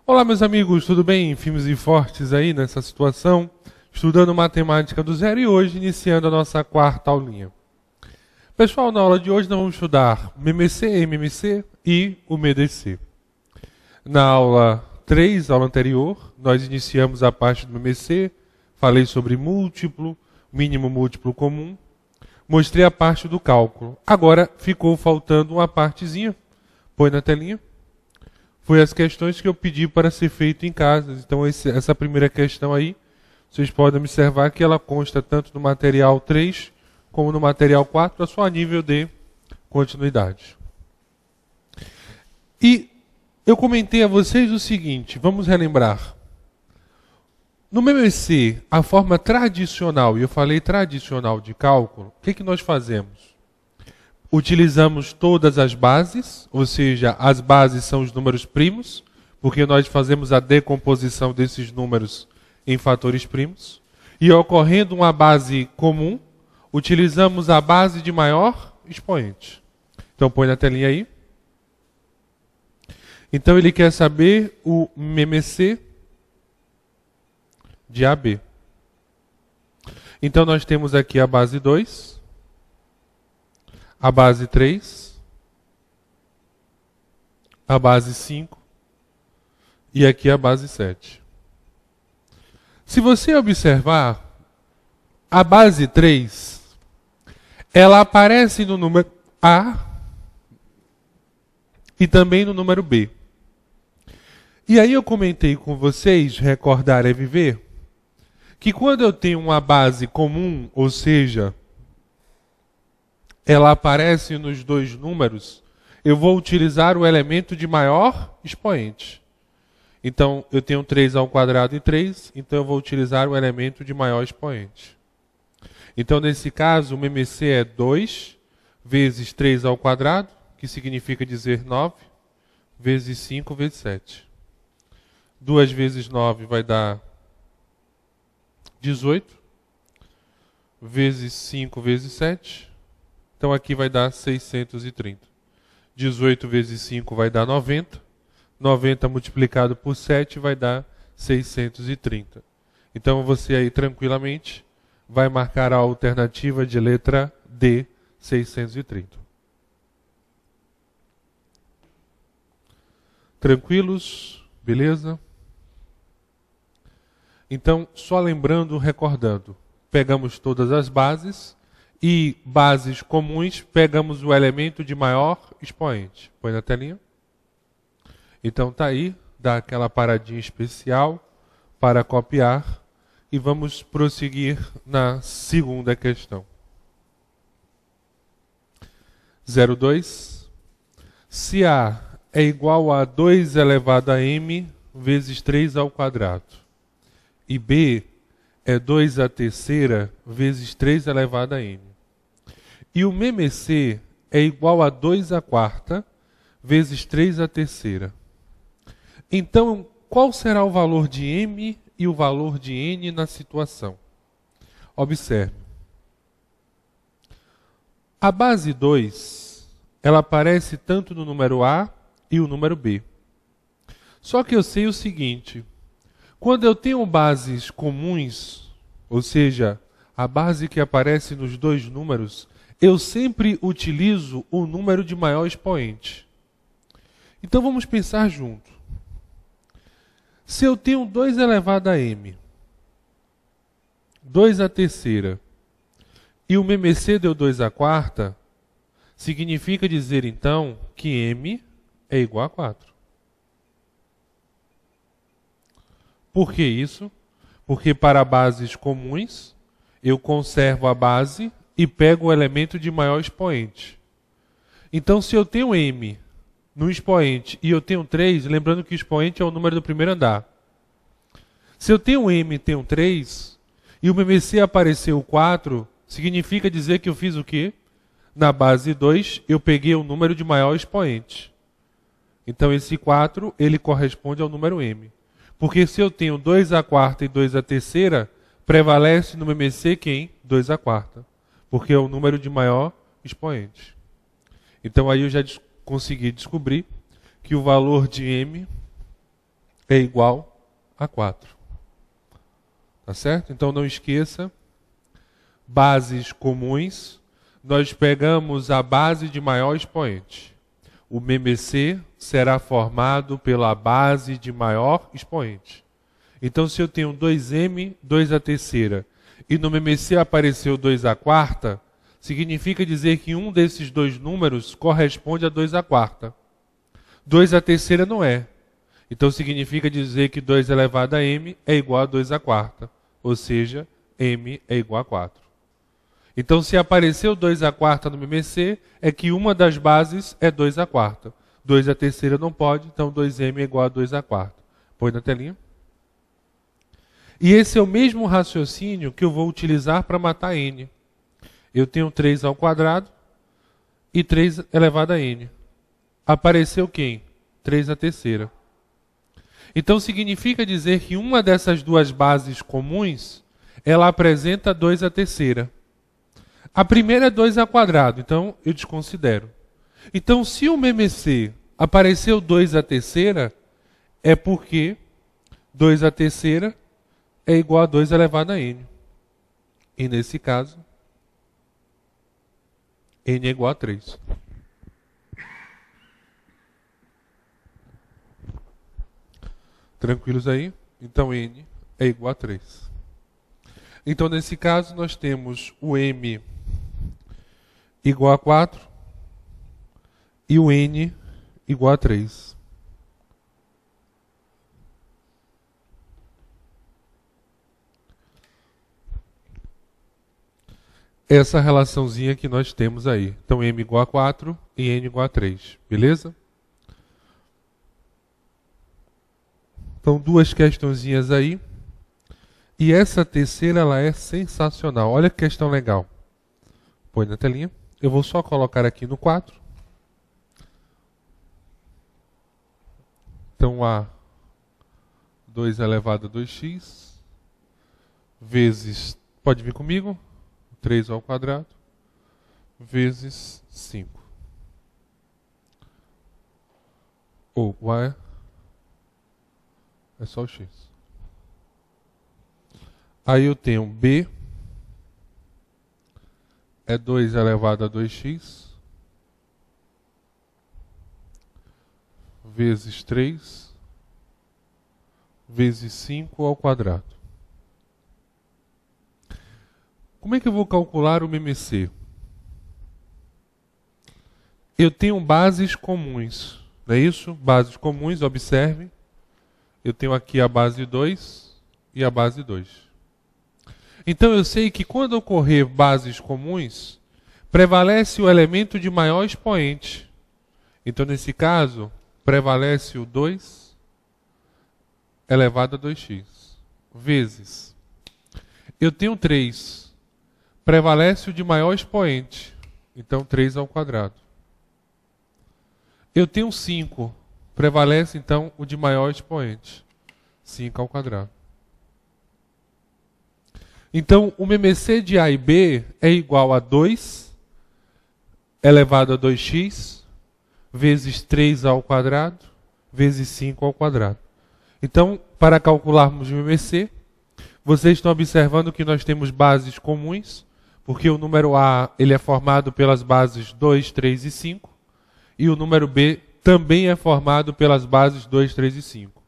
Olá, meus amigos, tudo bem? Firmes e fortes aí nessa situação, estudando matemática do zero e hoje iniciando a nossa quarta aulinha. Pessoal, na aula de hoje nós vamos estudar MMC, MMC e o MDC. Na aula 3, aula anterior, nós iniciamos a parte do MMC, falei sobre múltiplo, mínimo múltiplo comum, mostrei a parte do cálculo. Agora ficou faltando uma partezinha, põe na telinha. Foi as questões que eu pedi para ser feito em casa. Então essa primeira questão aí, vocês podem observar que ela consta tanto no material 3 como no material 4, só a nível de continuidade. E eu comentei a vocês o seguinte, vamos relembrar. No MMC, a forma tradicional, e eu falei tradicional de cálculo, o que nós fazemos? Utilizamos todas as bases, ou seja, as bases são os números primos, porque nós fazemos a decomposição desses números em fatores primos. E ocorrendo uma base comum, utilizamos a base de maior expoente. Então põe na telinha aí. Então ele quer saber o MMC de AB. Então nós temos aqui a base 2. A base 3, a base 5 e aqui a base 7. Se você observar, a base 3, ela aparece no número A e também no número B. E aí eu comentei com vocês, recordar é viver, que quando eu tenho uma base comum, ou seja, ela aparece nos dois números, eu vou utilizar o elemento de maior expoente. Então, eu tenho 3 ao quadrado e 3, então eu vou utilizar o elemento de maior expoente. Então, nesse caso, o MMC é 2 vezes 3 ao quadrado, que significa dizer 9, vezes 5 vezes 7. 2 vezes 9 vai dar 18, vezes 5 vezes 7. Então aqui vai dar 630. 18 vezes 5 vai dar 90. 90 multiplicado por 7 vai dar 630. Então você aí tranquilamente vai marcar a alternativa de letra D, 630. Tranquilos? Beleza? Então, só lembrando, recordando, pegamos todas as bases. E bases comuns, pegamos o elemento de maior expoente. Põe na telinha. Então tá aí, dá aquela paradinha especial para copiar. E vamos prosseguir na segunda questão. 02. Se A é igual a 2 elevado a m vezes 3 ao quadrado. E B é 2 a terceira vezes 3 elevado a m. E o MMC é igual a 2 à quarta vezes 3 à terceira. Então, qual será o valor de M e o valor de N na situação? Observe. A base 2, ela aparece tanto no número A e o número B. Só que eu sei o seguinte, quando eu tenho bases comuns, ou seja, a base que aparece nos dois números, eu sempre utilizo o número de maior expoente. Então vamos pensar junto. Se eu tenho 2 elevado a m, 2 à terceira, e o MMC deu 2 à quarta, significa dizer então que m é igual a 4. Por que isso? Porque para bases comuns, eu conservo a base e pego o elemento de maior expoente. Então, se eu tenho m no expoente e eu tenho 3, lembrando que o expoente é o número do primeiro andar. Se eu tenho m e tenho 3, e o MMC apareceu 4, significa dizer que eu fiz o quê? Na base 2, eu peguei o número de maior expoente. Então, esse 4, ele corresponde ao número m. Porque se eu tenho 2 à quarta e 2 à terceira, prevalece no MMC quem? 2 à quarta. Porque é o número de maior expoente. Então aí eu já consegui descobrir que o valor de m é igual a 4. Tá certo? Então não esqueça, bases comuns, nós pegamos a base de maior expoente. O MMC será formado pela base de maior expoente. Então se eu tenho 2m, 2 a terceira, e no MMC apareceu 2 a quarta, significa dizer que um desses dois números corresponde a 2 a quarta. 2 a terceira não é. Então significa dizer que 2 elevado a m é igual a 2 a quarta. Ou seja, m é igual a 4. Então se apareceu 2 a quarta no MMC, é que uma das bases é 2 a quarta. 2 a terceira não pode, então 2m é igual a 2 a quarta. Põe na telinha. E esse é o mesmo raciocínio que eu vou utilizar para matar n. Eu tenho 3 ao quadrado e 3 elevado a n. Apareceu quem? 3 a terceira. Então significa dizer que uma dessas duas bases comuns, ela apresenta 2 a terceira. A primeira é 2 ao quadrado, então eu desconsidero. Então se o MMC apareceu 2 a terceira, é porque 2 a terceira é igual a 2 elevado a n. E nesse caso, n é igual a 3. Tranquilos aí? Então n é igual a 3. Então nesse caso nós temos o m igual a 4 e o n igual a 3. Essa relaçãozinha que nós temos aí. Então m igual a 4 e n igual a 3. Beleza? Então duas questõezinhas aí. E essa terceira ela é sensacional. Olha que questão legal. Põe na telinha. Eu vou só colocar aqui no 4. Então a 2 elevado a 2x vezes, pode vir comigo, 3 ao quadrado, vezes 5. Ou y é só o x. Aí eu tenho b é 2 elevado a 2x vezes 3 vezes 5 ao quadrado. Como é que eu vou calcular o MMC? Eu tenho bases comuns, não é isso? Bases comuns, observe. Eu tenho aqui a base 2 e a base 2. Então eu sei que quando ocorrer bases comuns, prevalece o elemento de maior expoente. Então nesse caso, prevalece o 2 elevado a 2x, vezes. Eu tenho 3, prevalece o de maior expoente, então 3 ao quadrado. Eu tenho 5, prevalece então o de maior expoente, 5 ao quadrado. Então o MMC de A e B é igual a 2 elevado a 2x, vezes 3 ao quadrado, vezes 5 ao quadrado. Então, para calcularmos o MMC, vocês estão observando que nós temos bases comuns, porque o número A ele é formado pelas bases 2, 3 e 5, e o número B também é formado pelas bases 2, 3 e 5.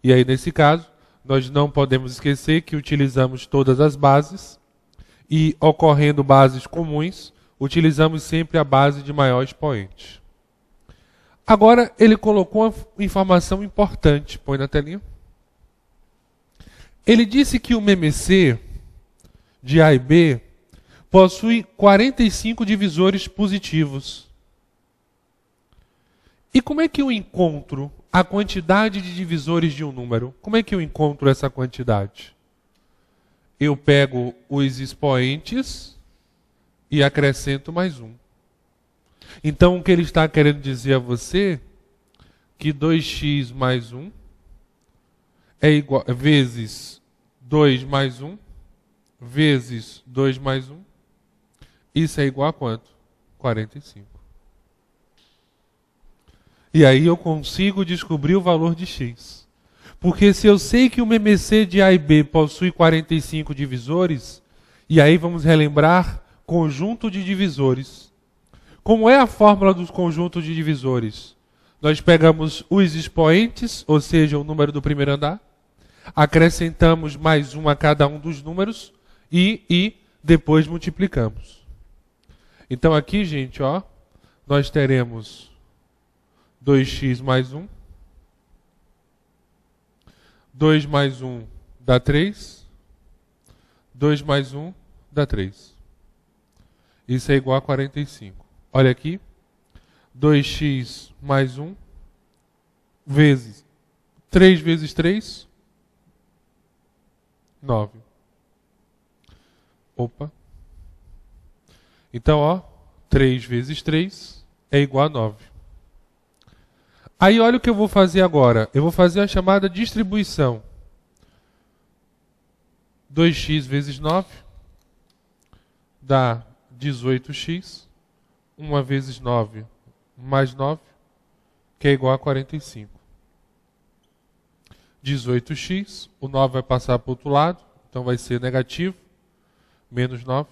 E aí, nesse caso, nós não podemos esquecer que utilizamos todas as bases, e ocorrendo bases comuns, utilizamos sempre a base de maior expoente. Agora, ele colocou uma informação importante. Põe na telinha. Ele disse que o MMC de A e B possui 45 divisores positivos. E como é que eu encontro a quantidade de divisores de um número? Como é que eu encontro essa quantidade? Eu pego os expoentes e acrescento mais um. Então, o que ele está querendo dizer a você que 2x mais 1 é igual vezes 2 mais 1 vezes 2 mais 1. Isso é igual a quanto? 45. E aí eu consigo descobrir o valor de x. Porque se eu sei que o MMC de A e B possui 45 divisores, e aí vamos relembrar conjunto de divisores. Como é a fórmula dos conjuntos de divisores? Nós pegamos os expoentes, ou seja, o número do primeiro andar, acrescentamos mais um a cada um dos números e depois multiplicamos. Então aqui, gente, ó, nós teremos 2x mais 1. 2 mais 1 dá 3. 2 mais 1 dá 3. Isso é igual a 45. Olha aqui. 2x mais 1 vezes 3 vezes 3, 9. Opa. Então, ó, 3 vezes 3 é igual a 9. Aí, olha o que eu vou fazer agora. Eu vou fazer a chamada distribuição. 2x vezes 9 dá 18x. 1 vezes 9 mais 9, que é igual a 45. 18x, o 9 vai passar para o outro lado, então vai ser negativo, menos 9.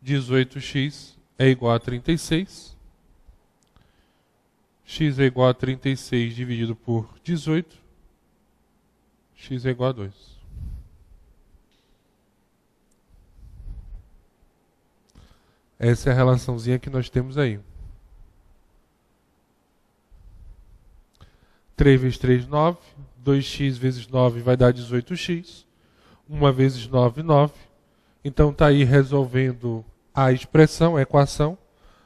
18x é igual a 36. X é igual a 36 dividido por 18. X é igual a 2. Essa é a relaçãozinha que nós temos aí. 3 vezes 3, 9. 2x vezes 9 vai dar 18x. 1 vezes 9, 9. Então está aí resolvendo a expressão, a equação.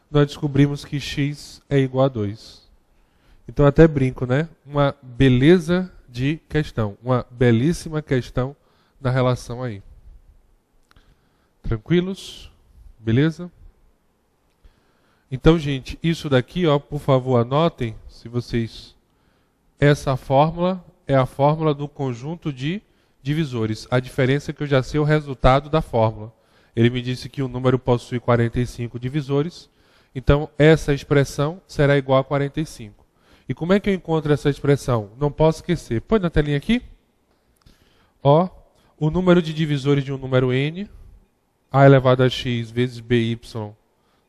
Nós descobrimos que x é igual a 2. Então até brinco, né? Uma beleza de questão. Uma belíssima questão na relação aí. Tranquilos? Beleza? Então, gente, isso daqui, ó, por favor, anotem, se vocês... Essa fórmula é a fórmula do conjunto de divisores. A diferença é que eu já sei o resultado da fórmula. Ele me disse que o número possui 45 divisores, então essa expressão será igual a 45. E como é que eu encontro essa expressão? Não posso esquecer. Põe na telinha aqui. Ó, o número de divisores de um número n, a elevado a x vezes by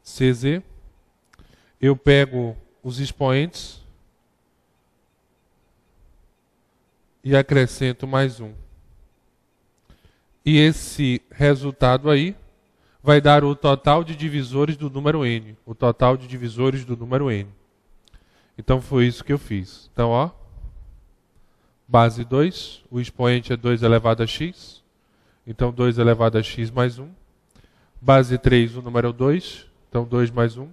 cz. Eu pego os expoentes e acrescento mais 1. E esse resultado aí vai dar o total de divisores do número n. O total de divisores do número n. Então foi isso que eu fiz. Então, ó, base 2, o expoente é 2 elevado a x. Então 2 elevado a x mais 1. Base 3, o número é o 2. Então 2 mais 1.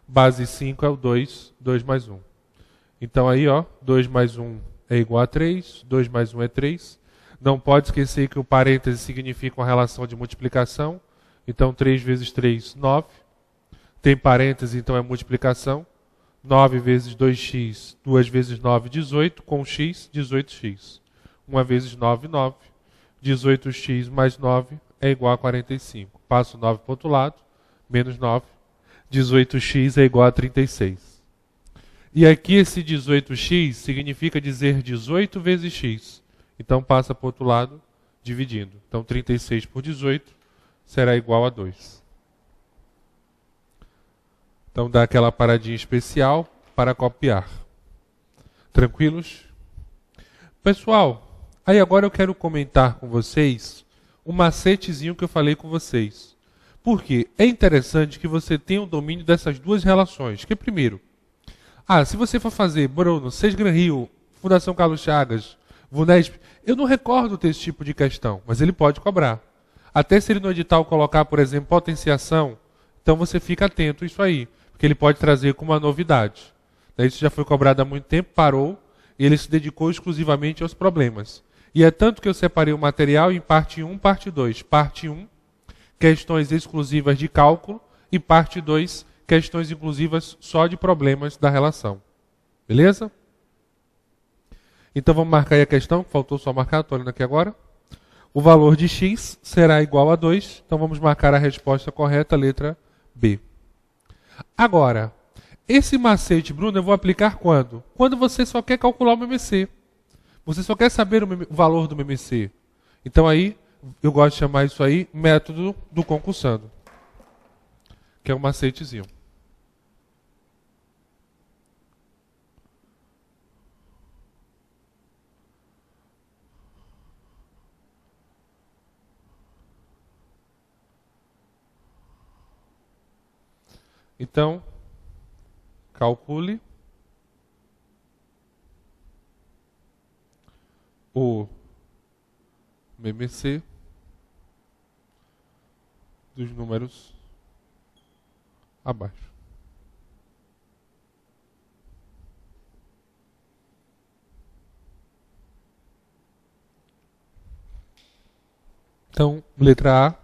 Base 5 é o 2, 2 mais 1. Então aí, ó, 2 mais 1 é igual a 3, 2 mais 1 é 3. Não pode esquecer que o parêntese significa uma relação de multiplicação. Então 3 vezes 3, 9. Tem parêntese, então é multiplicação. 9 vezes 2x, 2 vezes 9, 18. Com x, 18x. 1 vezes 9, 9. 18x mais 9 é igual a 45. Passo 9 para o outro lado, menos 9. 18x é igual a 36. E aqui esse 18x significa dizer 18 vezes x. Então passa para o outro lado, dividindo. Então 36 por 18 será igual a 2. Então dá aquela paradinha especial para copiar. Tranquilos? Pessoal, aí agora eu quero comentar com vocês um macetezinho que eu falei com vocês. Porque é interessante que você tenha o domínio dessas duas relações. Que primeiro, se você for fazer, Bruno, Sesgran Rio, Fundação Carlos Chagas, VUNESP, eu não recordo desse tipo de questão, mas ele pode cobrar. Até se ele no edital colocar, por exemplo, potenciação, então você fica atento a isso aí, porque ele pode trazer como uma novidade. Isso já foi cobrado há muito tempo, parou, e ele se dedicou exclusivamente aos problemas. E é tanto que eu separei o material em parte 1, parte 2. Parte 1, questões exclusivas de cálculo, e parte 2, questões inclusivas só de problemas da relação. Beleza? Então vamos marcar aí a questão, que faltou só marcar, estou olhando aqui agora. O valor de x será igual a 2, então vamos marcar a resposta correta, letra B. Agora, esse macete, Bruno, eu vou aplicar quando? Quando você só quer calcular o MMC. Você só quer saber o valor do MMC. Então aí, eu gosto de chamar isso aí método do concursando, que é um macetezinho. Então, calcule o MMC dos números abaixo. Então, letra A,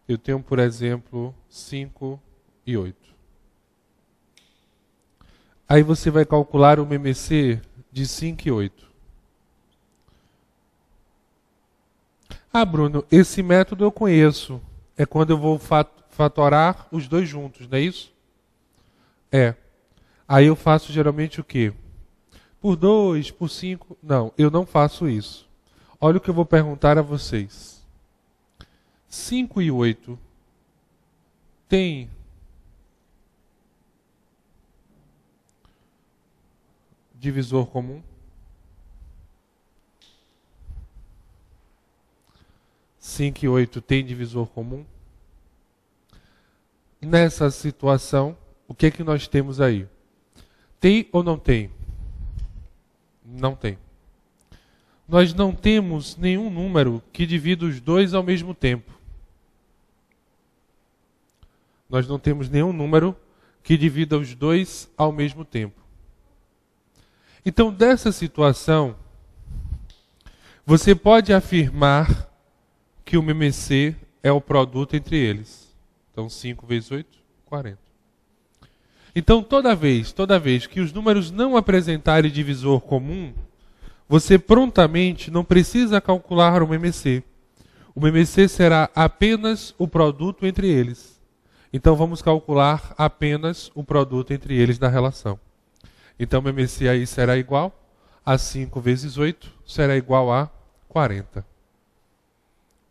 eu tenho, por exemplo, 5 e 8. Aí você vai calcular o MMC de 5 e 8. Ah, Bruno, esse método eu conheço. É quando eu vou fatorar os dois juntos, não é isso? É. Aí eu faço geralmente o quê? Por 2, por 5. Não, eu não faço isso. Olha o que eu vou perguntar a vocês. 5 e 8 tem divisor comum? 5 e 8 tem divisor comum? Nessa situação, o que é que nós temos aí? Tem ou não tem? Não tem. Nós não temos nenhum número que divida os dois ao mesmo tempo. Nós não temos nenhum número que divida os dois ao mesmo tempo. Então, dessa situação, você pode afirmar que o MMC é o produto entre eles. Então, 5 vezes 8, 40. Então, toda vez que os números não apresentarem divisor comum, você prontamente não precisa calcular o MMC. O MMC será apenas o produto entre eles. Então, vamos calcular apenas o produto entre eles da relação. Então, o MMC aí será igual a 5 vezes 8, será igual a 40.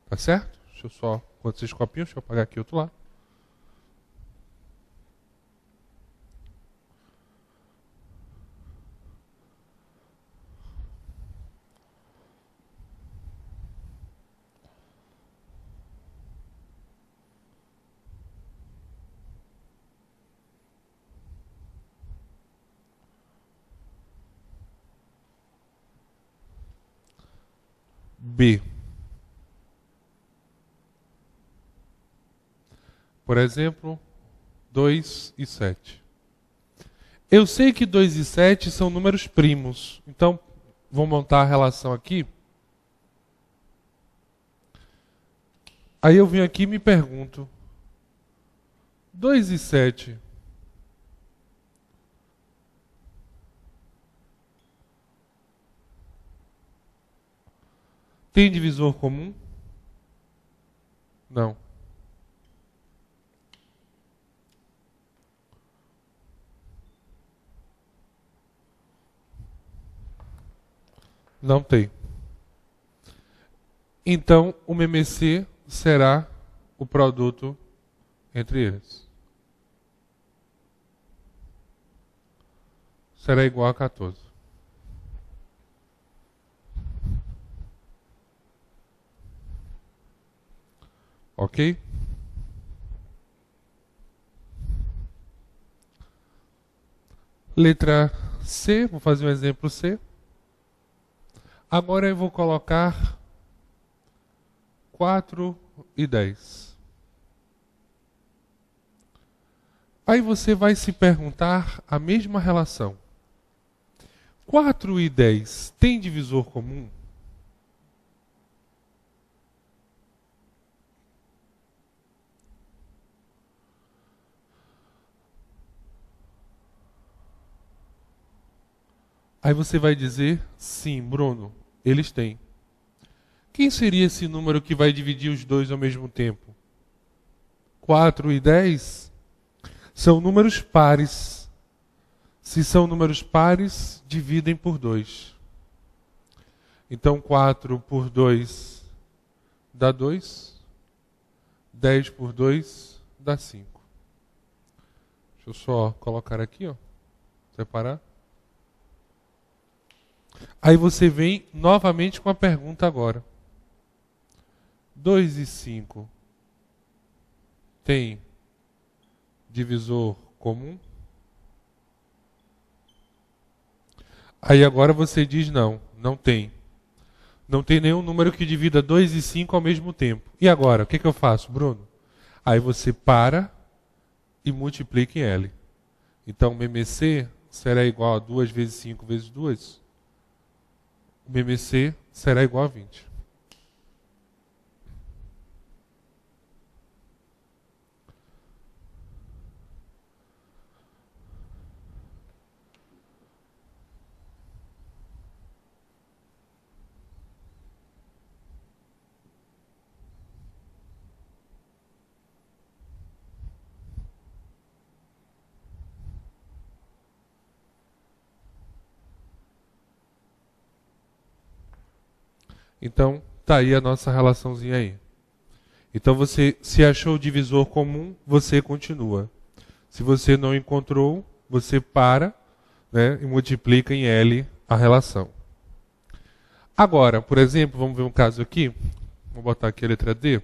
Tá certo? Deixa eu só, quando vocês copiam, deixa eu apagar aqui outro lado. B. Por exemplo, 2 e 7. Eu sei que 2 e 7 são números primos. Então, vou montar a relação aqui. Aí eu venho aqui e me pergunto. 2 e 7... tem divisor comum? Não. Não tem. Então, o MMC será o produto entre eles. Será igual a 14. Ok? Letra C, vou fazer um exemplo C. Agora eu vou colocar 4 e 10. Aí você vai se perguntar a mesma relação. 4 e 10 tem divisor comum? Aí você vai dizer, sim, Bruno, eles têm. Quem seria esse número que vai dividir os dois ao mesmo tempo? 4 e 10 são números pares. Se são números pares, dividem por 2. Então 4 por 2 dá 2. 10 por 2 dá 5. Deixa eu só colocar aqui, ó. Separar. Aí você vem novamente com a pergunta agora. 2 e 5 tem divisor comum? Aí agora você diz não, não tem. Não tem nenhum número que divida 2 e 5 ao mesmo tempo. E agora, o que eu faço, Bruno? Aí você para e multiplica em L. Então, o MMC será igual a 2 vezes 5 vezes 2. O MMC será igual a 20. Então, tá aí a nossa relaçãozinha aí. Então, você, se achou o divisor comum, você continua. Se você não encontrou, você para, né, e multiplica em L a relação. Agora, por exemplo, vamos ver um caso aqui. Vou botar aqui a letra D.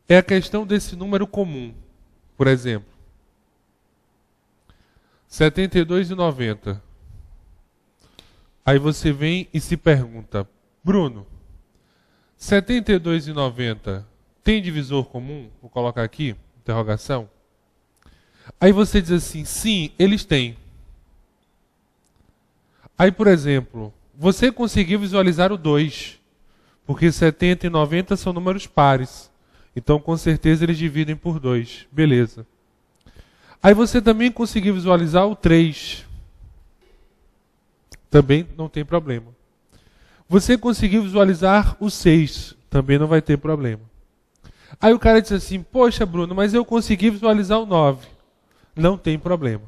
É a questão desse número comum. Por exemplo, 72 e 90. Aí você vem e se pergunta, Bruno, 72 e 90 tem divisor comum? Vou colocar aqui, interrogação. Aí você diz assim, sim, eles têm. Aí, por exemplo, você conseguiu visualizar o 2, porque 70 e 90 são números pares. Então, com certeza, eles dividem por 2. Beleza. Aí você também conseguiu visualizar o 3. Também não tem problema. Você conseguiu visualizar o 6. Também não vai ter problema. Aí o cara diz assim, poxa, Bruno, mas eu consegui visualizar o 9. Não tem problema.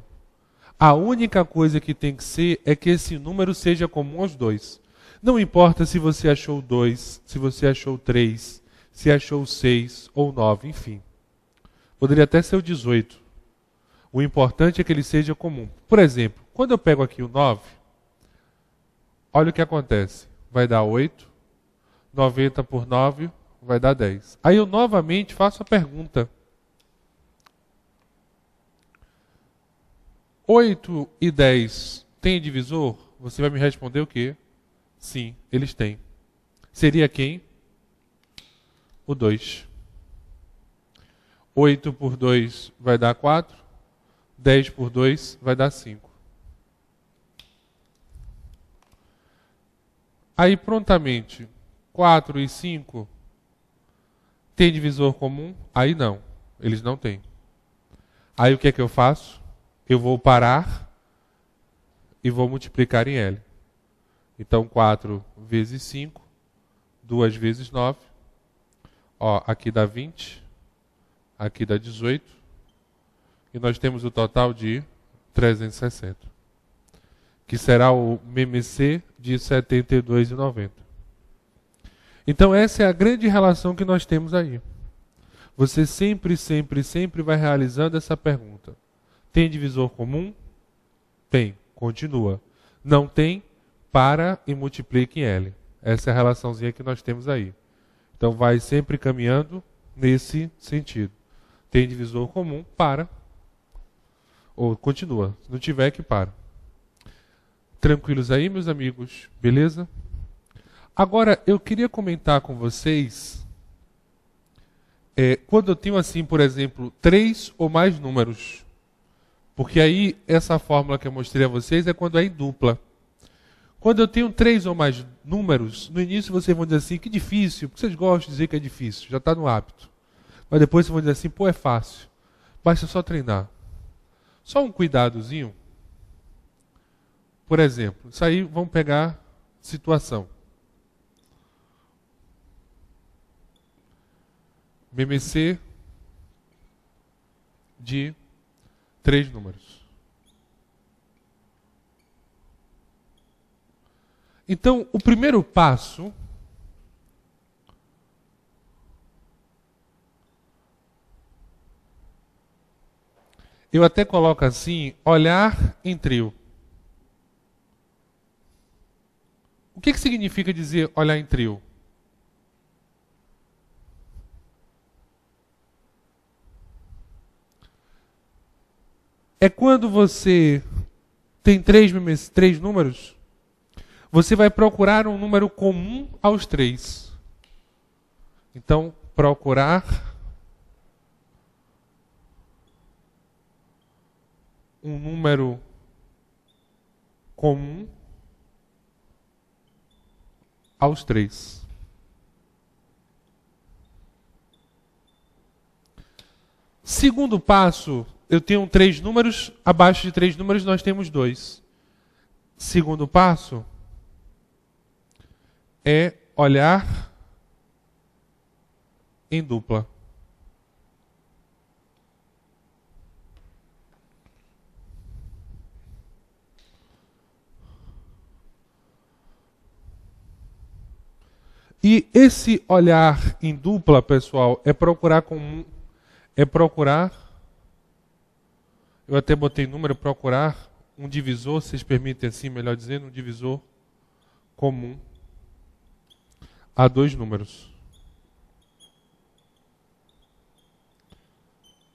A única coisa que tem que ser é que esse número seja comum aos dois. Não importa se você achou 2, se você achou 3, se achou 6 ou 9, enfim. Poderia até ser o 18. O importante é que ele seja comum. Por exemplo, quando eu pego aqui o 9, olha o que acontece. Vai dar 8, 90 por 9 vai dar 10. Aí eu novamente faço a pergunta. 8 e 10 tem divisor? Você vai me responder o quê? Sim, eles têm. Seria quem? O 2. 8 por 2 vai dar 4. 10 por 2 vai dar 5. Aí prontamente, 4 e 5 tem divisor comum? Aí não, eles não têm. Aí o que é que eu faço? Eu vou parar e vou multiplicar em L. Então 4 vezes 5, 2 vezes 9. Ó, aqui dá 20, aqui dá 18. E nós temos o total de 360. Que será o MMC de 72 e 90. Então essa é a grande relação que nós temos aí. Você sempre, sempre, sempre vai realizando essa pergunta. Tem divisor comum? Tem. Continua. Não tem? Para e multiplica em L. Essa é a relaçãozinha que nós temos aí. Então vai sempre caminhando nesse sentido. Tem divisor comum? Para. Ou continua. Se não tiver, que para. Tranquilos aí, meus amigos? Beleza? Agora, eu queria comentar com vocês, quando eu tenho assim, por exemplo, 3 ou mais números, porque aí essa fórmula que eu mostrei a vocês é quando é em dupla. Quando eu tenho 3 ou mais números, no início vocês vão dizer assim, que difícil, porque vocês gostam de dizer que é difícil, já está no hábito. Mas depois vocês vão dizer assim, pô, é fácil, basta só treinar. Só um cuidadozinho. Por exemplo, isso aí, vamos pegar situação. MMC de 3 números. Então, o primeiro passo eu até coloco assim, olhar em trio. O que significa dizer olhar em trio? É quando você tem três números, você vai procurar um número comum aos três. Então, procurar um número comum aos três. Segundo passo, eu tenho três números, abaixo de três números nós temos dois. Segundo passo é olhar em dupla. E esse olhar em dupla, pessoal, é procurar comum, eu até botei número, procurar um divisor, vocês permitem assim, melhor dizendo, um divisor comum a dois números.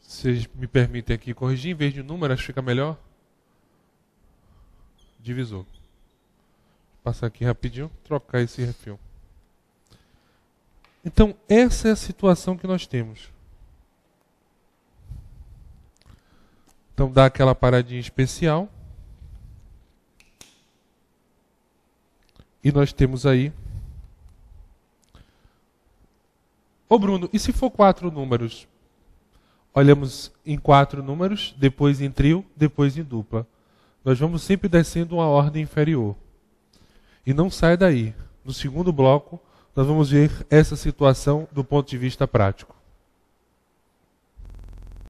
Vocês me permitem aqui corrigir, em vez de número, acho que fica melhor. Divisor. Vou passar aqui rapidinho, trocar esse refil. Então, essa é a situação que nós temos. Então, dá aquela paradinha especial. E nós temos aí... Ô Bruno, e se for 4 números? Olhamos em 4 números, depois em trio, depois em dupla. Nós vamos sempre descendo uma ordem inferior. E não sai daí. No segundo bloco, nós vamos ver essa situação do ponto de vista prático.